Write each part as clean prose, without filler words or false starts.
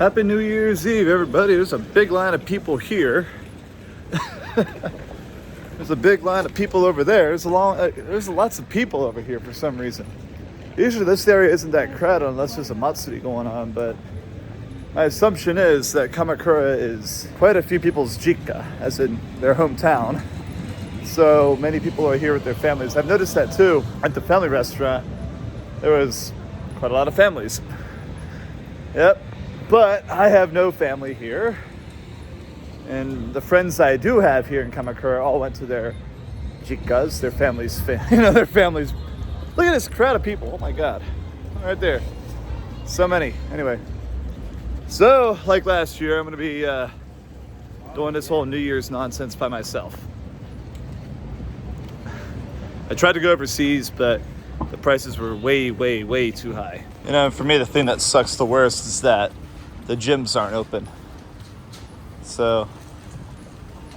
Happy New Year's Eve, everybody. There's a big line of people here. There's a big line of people over there. There's lots of people over here for some reason. Usually this area isn't that crowded unless there's a matsuri going on, but my assumption is that Kamakura is quite a few people's jikka, as in their hometown. So many people are here with their families. I've noticed that too. At the family restaurant, there was quite a lot of families. Yep. But I have no family here. And the friends I do have here in Kamakura all went to their jikkas, their families, their families. Look at this crowd of people. Oh my God. Right there. So many. Anyway. So, like last year, I'm going to be doing this whole New Year's nonsense by myself. I tried to go overseas, but the prices were way, way, way too high. You know, for me, the thing that sucks the worst is that the gyms aren't open. So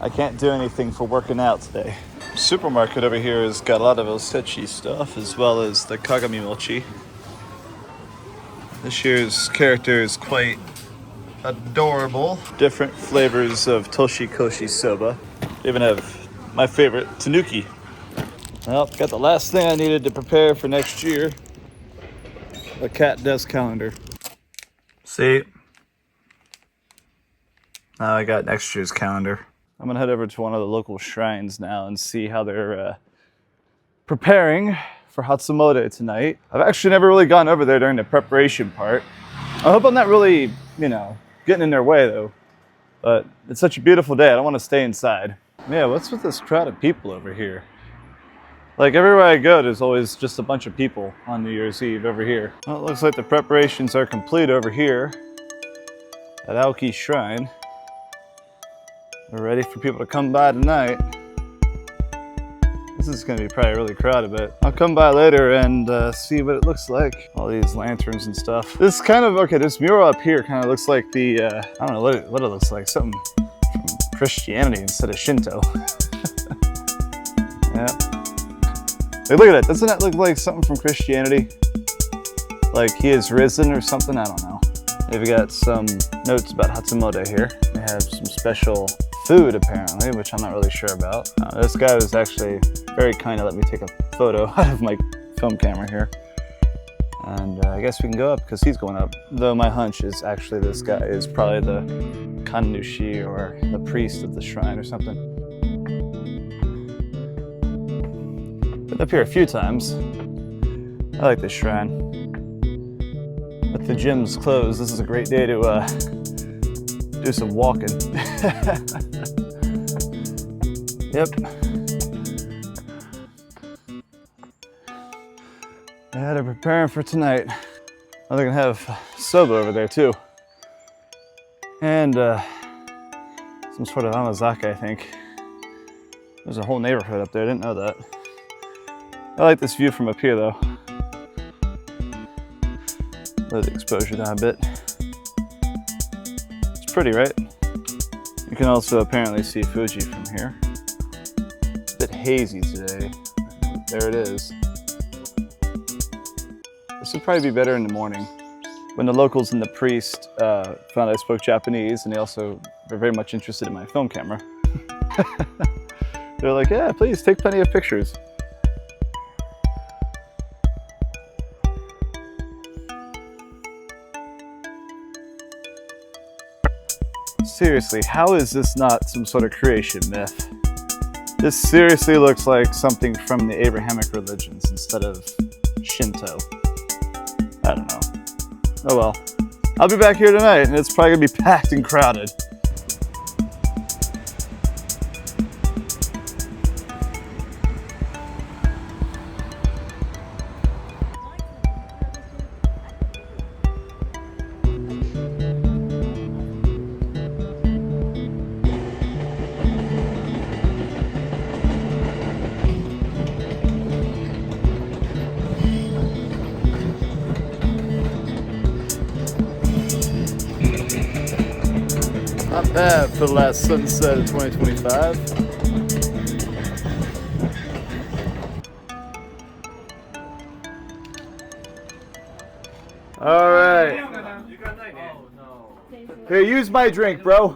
I can't do anything for working out today. Supermarket over here has got a lot of osechi stuff as well as the kagami mochi. This year's character is quite adorable. Different flavors of toshikoshi soba. They even have my favorite, tanuki. Well, got the last thing I needed to prepare for next year. The cat desk calendar. See? Now I got next year's calendar. I'm gonna head over to one of the local shrines now and see how they're preparing for Hatsumode tonight. I've actually never really gone over there during the preparation part. I hope I'm not really, getting in their way though. But it's such a beautiful day, I don't want to stay inside. Yeah, what's with this crowd of people over here? Like everywhere I go, there's always just a bunch of people on New Year's Eve over here. Well, it looks like the preparations are complete over here at Aoki Shrine. We're ready for people to come by tonight. This is going to be probably really crowded, but I'll come by later and see what it looks like. All these lanterns and stuff. This this mural up here kind of looks like the, I don't know what it looks like. Something from Christianity instead of Shinto. Yeah. Hey, look at it. Doesn't that look like something from Christianity? Like he is risen or something? I don't know. They've got some notes about Hatsumode here. They have some special food apparently, which I'm not really sure about. This guy was actually very kind to let me take a photo out of my film camera here. And I guess we can go up because he's going up. Though my hunch is actually this guy is probably the kannushi or the priest of the shrine or something. Been up here a few times. I like this shrine. With the gym's closed, this is a great day to do some walking. Yep. Yeah, they're preparing for tonight. Oh, they're gonna have soba over there too. And some sort of amazake, I think. There's a whole neighborhood up there, I didn't know that. I like this view from up here though. Let the exposure down a bit. It's pretty, right? You can also apparently see Fuji from here. It's a bit hazy today. There it is. This would probably be better in the morning. When the locals and the priest found I spoke Japanese, and they also were very much interested in my film camera. They're like, yeah, please take plenty of pictures. Seriously, how is this not some sort of creation myth? This seriously looks like something from the Abrahamic religions instead of Shinto. I don't know. Oh well. I'll be back here tonight and it's probably gonna be packed and crowded. Not bad for the last sunset of 2025. All right. Here, use my drink, bro.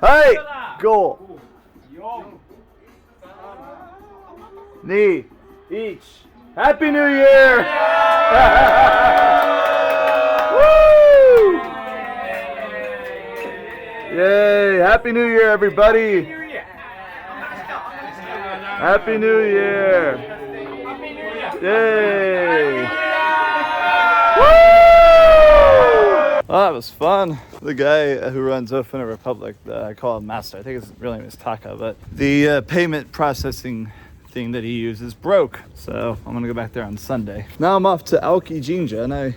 Hey, go. Knee, each. Happy New Year! Woo! Yay! Happy New Year, everybody! Happy New Year! Yay! Woo! Oh, that was fun. The guy who runs Phoenyx Republic, I call him Master. I think his real name is Taka, but the payment processing thing that he uses broke. So I'm gonna go back there on Sunday. Now I'm off to Aoki Jinja, and I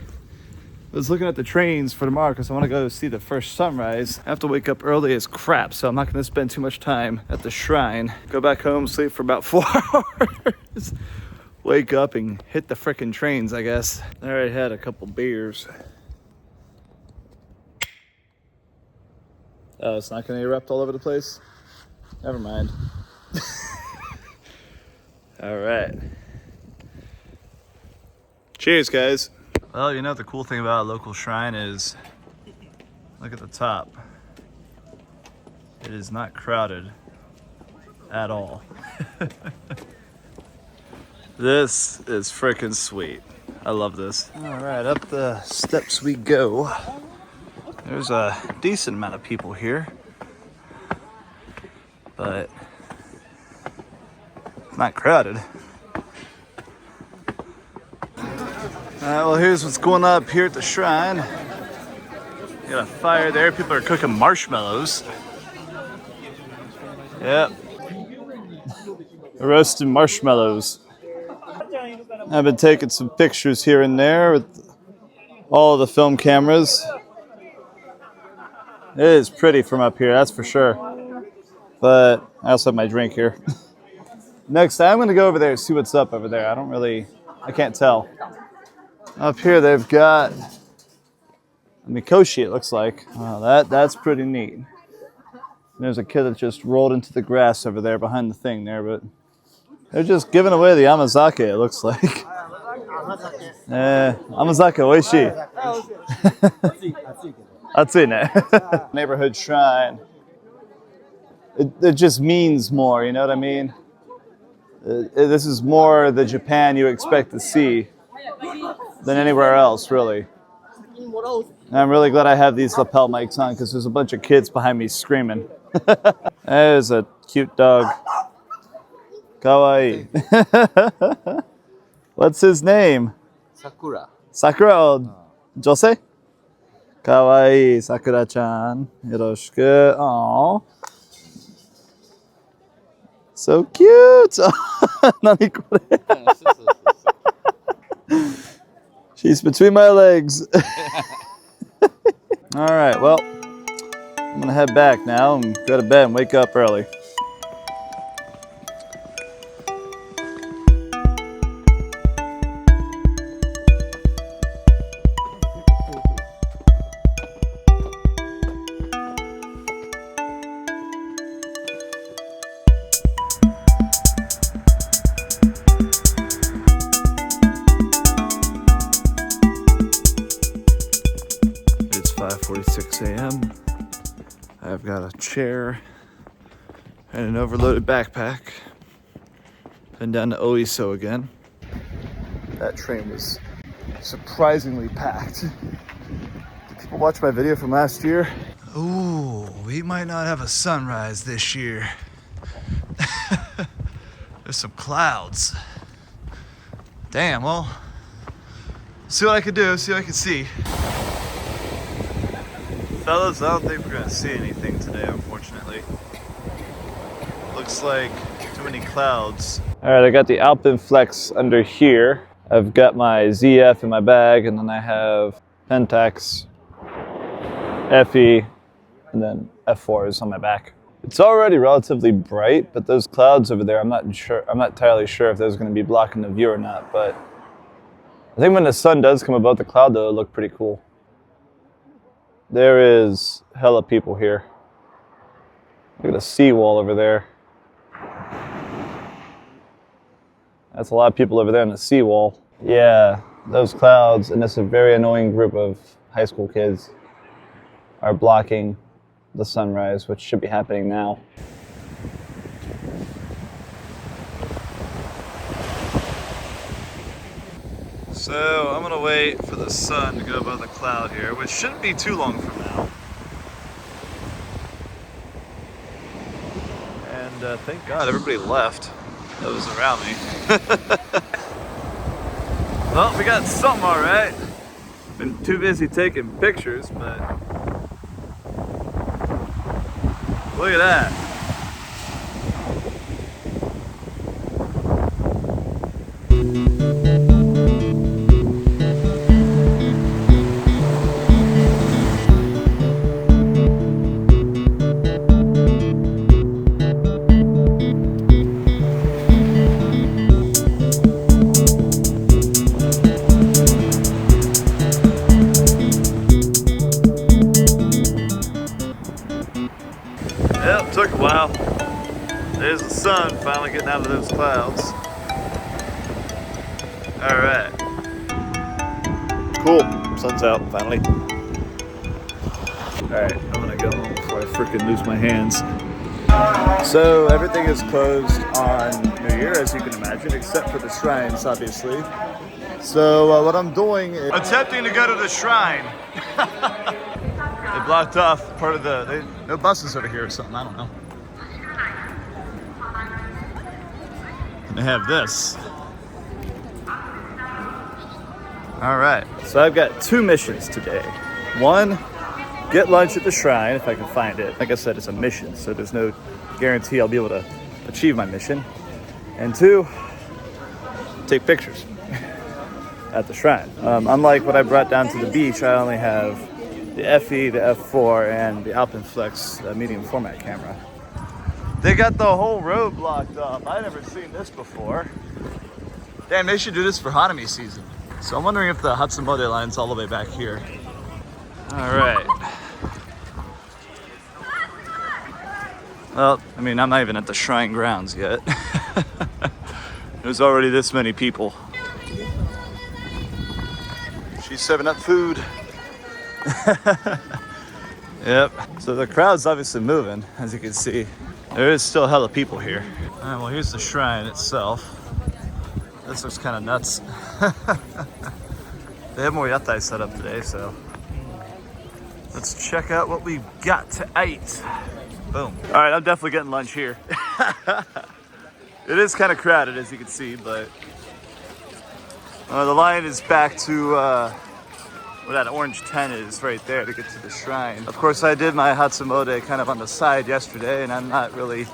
was looking at the trains for tomorrow because I want to go see the first sunrise. I have to wake up early as crap, so I'm not going to spend too much time at the shrine. Go back home, sleep for about 4 hours. Wake up and hit the frickin' trains, I guess. I already had a couple beers. Oh, it's not going to erupt all over the place? Never mind. All right. Cheers, guys. Well, you know the cool thing about a local shrine is, look at the top. It is not crowded at all. This is freaking sweet. I love this. All right, up the steps we go. There's a decent amount of people here, but not crowded. Well, here's what's going on up here at the shrine. You got a fire there. People are cooking marshmallows. Yep. Roasting marshmallows. I've been taking some pictures here and there with all the film cameras. It is pretty from up here, that's for sure. But I also have my drink here. Next, I'm going to go over there and see what's up over there. I can't tell. Up here they've got a Mikoshi, it looks like. Oh, that's pretty neat. There's a kid that just rolled into the grass over there behind the thing there, but they're just giving away the Amazake, it looks like. Amazake oishii. Atsui ne. Neighborhood shrine. It just means more, you know what I mean? This is more the Japan you expect to see than anywhere else, really. And I'm really glad I have these lapel mics on because there's a bunch of kids behind me screaming. There's a cute dog. Kawaii. What's his name? Sakura. Sakura or Jose? Kawaii, Sakura-chan. Yoroshiku. Aww. So cute! Nani kore? She's between my legs. All right, well, I'm gonna head back now and go to bed and wake up early. It's 5:46 a.m. I've got a chair and an overloaded backpack. Been down to Oiso again. That train was surprisingly packed. Did people watch my video from last year? Ooh, we might not have a sunrise this year. There's some clouds. Damn, well, see what I can do, see what I can see. Fellas, I don't think we're gonna see anything today, unfortunately. Looks like too many clouds. All right, I got the Alpenflex under here. I've got my ZF in my bag, and then I have Pentax, FE, and then F4s on my back. It's already relatively bright, but those clouds over there, I'm not entirely sure if those are gonna be blocking the view or not, but I think when the sun does come above the cloud, though, it'll look pretty cool. There is hella people here. Look at the seawall over there. That's a lot of people over there on the seawall. Yeah, those clouds, and that's a very annoying group of high school kids. are blocking the sunrise, which should be happening now. So I'm gonna wait for the sun to go above the cloud here, which shouldn't be too long from now. And thank God everybody left that was around me. Well, we got something all right. Been too busy taking pictures, but look at that. Yep, took a while. There's the sun finally getting out of those clouds. All right. Cool, sun's out finally. All right, I'm gonna go home before I freaking lose my hands. So everything is closed on New Year, as you can imagine, except for the shrines, obviously. So what I'm doing is attempting to go to the shrine. They blocked off part of no buses over here or something, I don't know. And they have this. All right, so I've got 2 missions today. One, get lunch at the shrine if I can find it. Like I said, it's a mission, so there's no guarantee I'll be able to achieve my mission. And 2, take pictures at the shrine. Unlike what I brought down to the beach, I only have the FE, the F4, and the Alpenflex medium format camera. They got the whole road blocked up. I've never seen this before. Damn, they should do this for Hanami season. So I'm wondering if the Hatsumode line's all the way back here. All right. Well, I mean, I'm not even at the shrine grounds yet. There's already this many people. She's serving up food. Yep. So the crowd's obviously moving, as you can see. There is still hella people here. All right, well, here's the shrine itself. This looks kind of nuts. They have more yatai set up today, so let's check out what we've got to eat. Boom. All right, I'm definitely getting lunch here. It is kind of crowded, as you can see, but the line is back to where that orange tent is right there to get to the shrine. Of course, I did my Hatsumode kind of on the side yesterday, and I'm not really,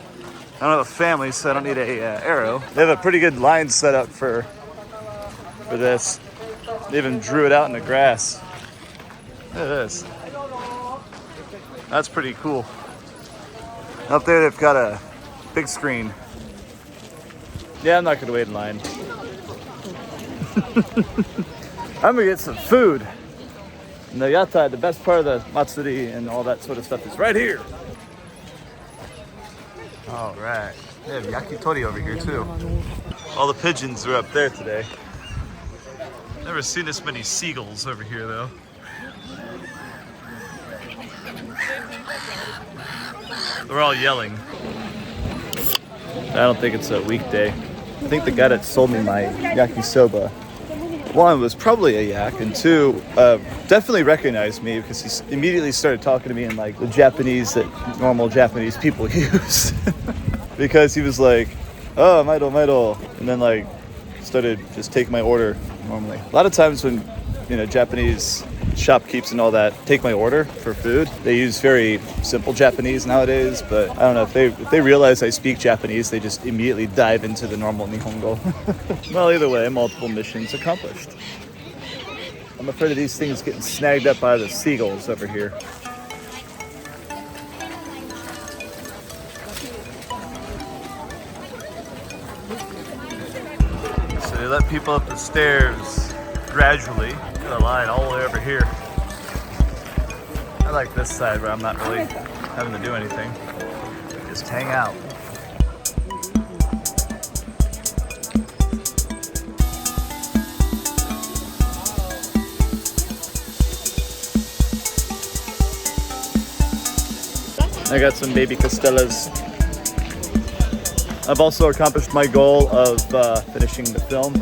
I don't have a family, so I don't need a arrow. They have a pretty good line set up for this. They even drew it out in the grass. Look at this. That's pretty cool. Up there, they've got a big screen. Yeah, I'm not gonna wait in line. I'm gonna get some food. And the yatai, the best part of the matsuri and all that sort of stuff is right here. All right. They have yakitori over here too. All the pigeons are up there today. Never seen this many seagulls over here though. They're all yelling. I don't think it's a weekday. I think the guy that sold me my yakisoba, 1, was probably a yak, and 2, definitely recognized me because he immediately started talking to me in like the Japanese that normal Japanese people use. Because he was like, oh, maido, and then like started just taking my order normally. A lot of times when, Japanese shopkeepers and all that take my order for food, they use very simple Japanese nowadays, but I don't know, if they realize I speak Japanese, they just immediately dive into the normal Nihongo. Well, either way, multiple missions accomplished. I'm afraid of these things getting snagged up by the seagulls over here. So they let people up the stairs gradually. Got a line all the way over here. I like this side where I'm not really having to do anything. Just hang out. I got some baby Costellas. I've also accomplished my goal of finishing the film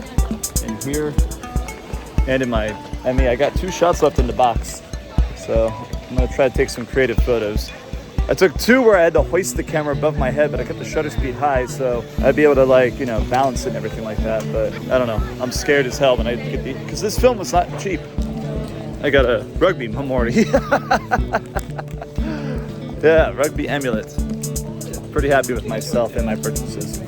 in here and in my Emmy. I got 2 shots left in the box, so I'm gonna try to take some creative photos. I took 2 where I had to hoist the camera above my head, but I kept the shutter speed high, so I'd be able to, like, you know, balance it and everything like that. But I don't know. I'm scared as hell when I get the, because this film was not cheap. I got a rugby memorial. Yeah, rugby amulet. Pretty happy with myself and my purchases.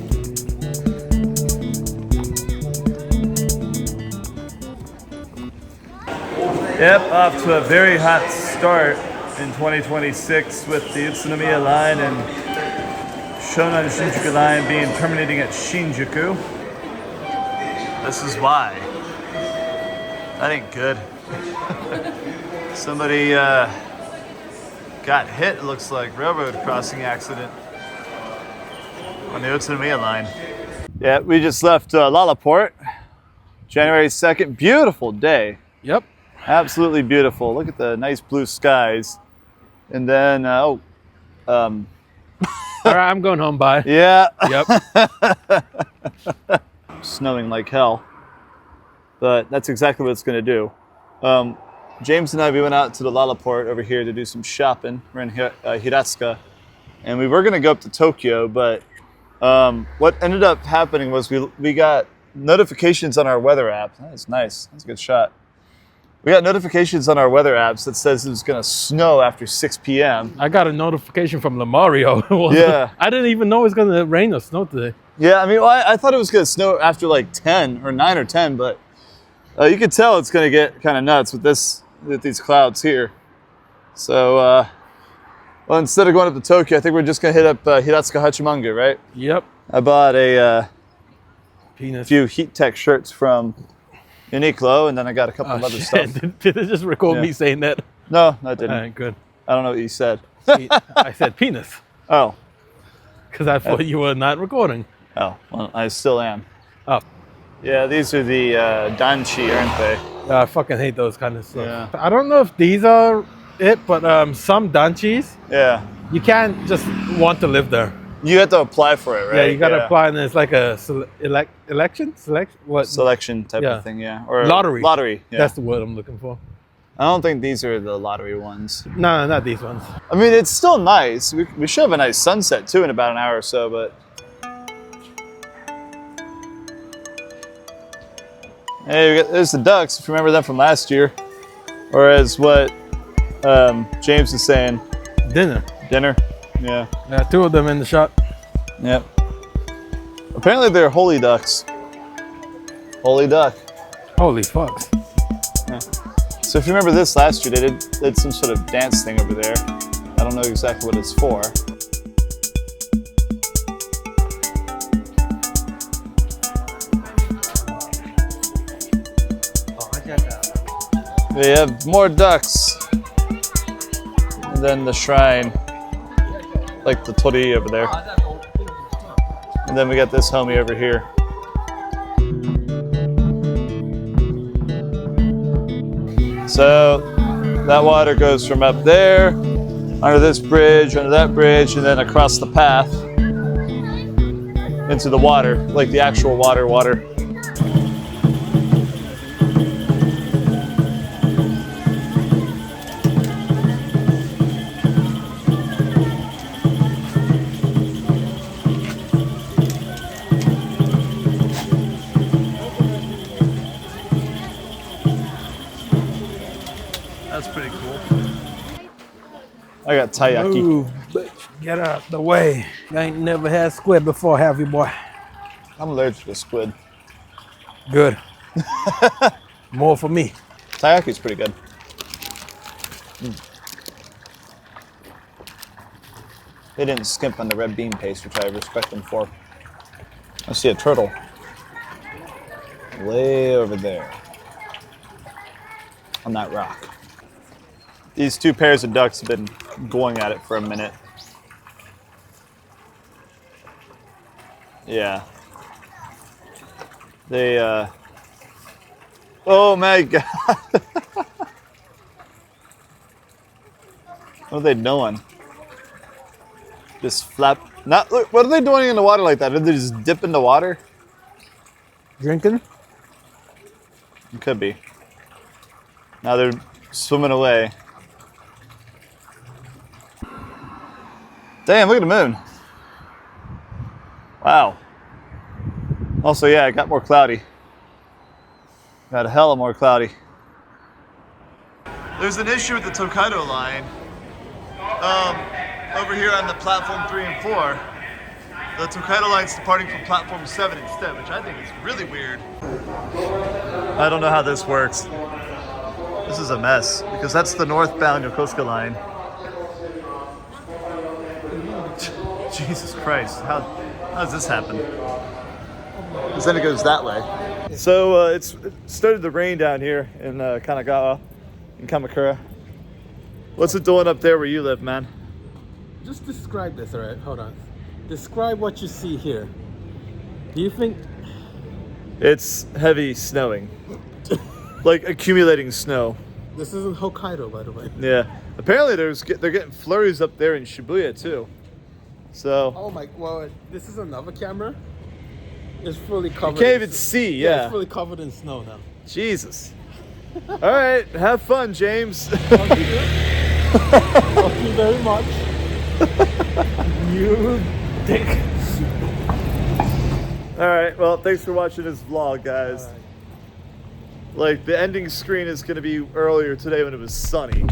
Yep, off to a very hot start in 2026 with the Utsunomiya line and Shonan Shinjuku line being terminating at Shinjuku. This is why. That ain't good. Somebody got hit, it looks like, railroad crossing accident on the Utsunomiya line. Yeah, we just left Lalaport, January 2nd. Beautiful day. Yep. Absolutely beautiful. Look at the nice blue skies. And then, All right, I'm going home. Bye. yeah. Yep. Snowing like hell. But that's exactly what it's going to do. James and I, we went out to the Lalaport over here to do some shopping. We're in Hiratsuka. And we were going to go up to Tokyo, but what ended up happening was we got notifications on our weather app. That's nice. That's a good shot. We got notifications on our weather apps that says it was going to snow after 6 p.m. I got a notification from Lamario. Yeah. I didn't even know it was going to rain or snow today. Yeah, I mean, well, I thought it was going to snow after like 10 or 9 or 10, but you could tell it's going to get kind of nuts with these clouds here. So, well, instead of going up to Tokyo, I think we're just going to hit up Hiratsuka Hachimangu, right? Yep. I bought a Penis. few Heat Tech shirts from Uniqlo, and then I got a couple of other stuff. Did it just record me saying that? No, I didn't. All right, good. I don't know what you said. I said penis Oh. because I thought you were not recording. Oh, well, I still am. Oh. Yeah, these are the danchi, aren't they? I fucking hate those kind of stuff. Yeah. I don't know if these are it, but some danchis, Yeah. you can't just want to live there. You have to apply for it, right? Yeah, you got to apply, and it's like a election? What? Selection type Yeah. of thing, yeah. Or Lottery. Lottery, yeah. That's the word I'm looking for. I don't think these are the lottery ones. No, not these ones. I mean, it's still nice. We should have a nice sunset, too, in about an hour or so, but... Hey, there's the ducks, if you remember them from last year. Or as what James is saying, Dinner. dinner. Yeah. Yeah, 2 of them in the shot. Yep. Apparently they're holy ducks. Holy duck. Holy fucks. Yeah. So if you remember this last year, they did some sort of dance thing over there. I don't know exactly what it's for. We have more ducks. And then the shrine. Like the tori over there. And then we got this homie over here. So that water goes from up there, under this bridge, under that bridge, and then across the path into the water, like the actual water. That's pretty cool. I got taiyaki. Move, bitch. Get out the way. I ain't never had squid before, have you, boy? I'm allergic to squid. Good. More for me. Taiyaki's pretty good. They didn't skimp on the red bean paste, which I respect them for. I see a turtle. Way over there. On that rock. These 2 pairs of ducks have been going at it for a minute. Yeah. They, oh my God. What are they doing? Just flap. Not look. What are they doing in the water like that? Did they just dip in the water? Drinking? It could be. Now they're swimming away. Damn! Look at the moon. Wow. Also, yeah, it got more cloudy. Got a hella more cloudy. There's an issue with the Tokaido line. Over here on the platform 3 and 4, the Tokaido line's departing from platform 7 instead, which I think is really weird. I don't know how this works. This is a mess because that's the northbound Yokosuka line. Jesus Christ, how does this happen? Because then it goes that way. So it started to rain down here in Kanagawa, in Kamakura. What's it doing up there where you live, man? Just describe this, all right? Hold on. Describe what you see here. Do you think... It's heavy snowing. Like accumulating snow. This isn't Hokkaido, by the way. Yeah. Apparently they're getting flurries up there in Shibuya too. So... Oh my... Well, this is another camera. It's fully covered. You can't even see, yeah. It's fully covered in snow now. Jesus. All right, have fun, James. Thank you. Thank you very much. You dick. All right, well, thanks for watching this vlog, guys. Like, the ending screen is going to be earlier today when it was sunny.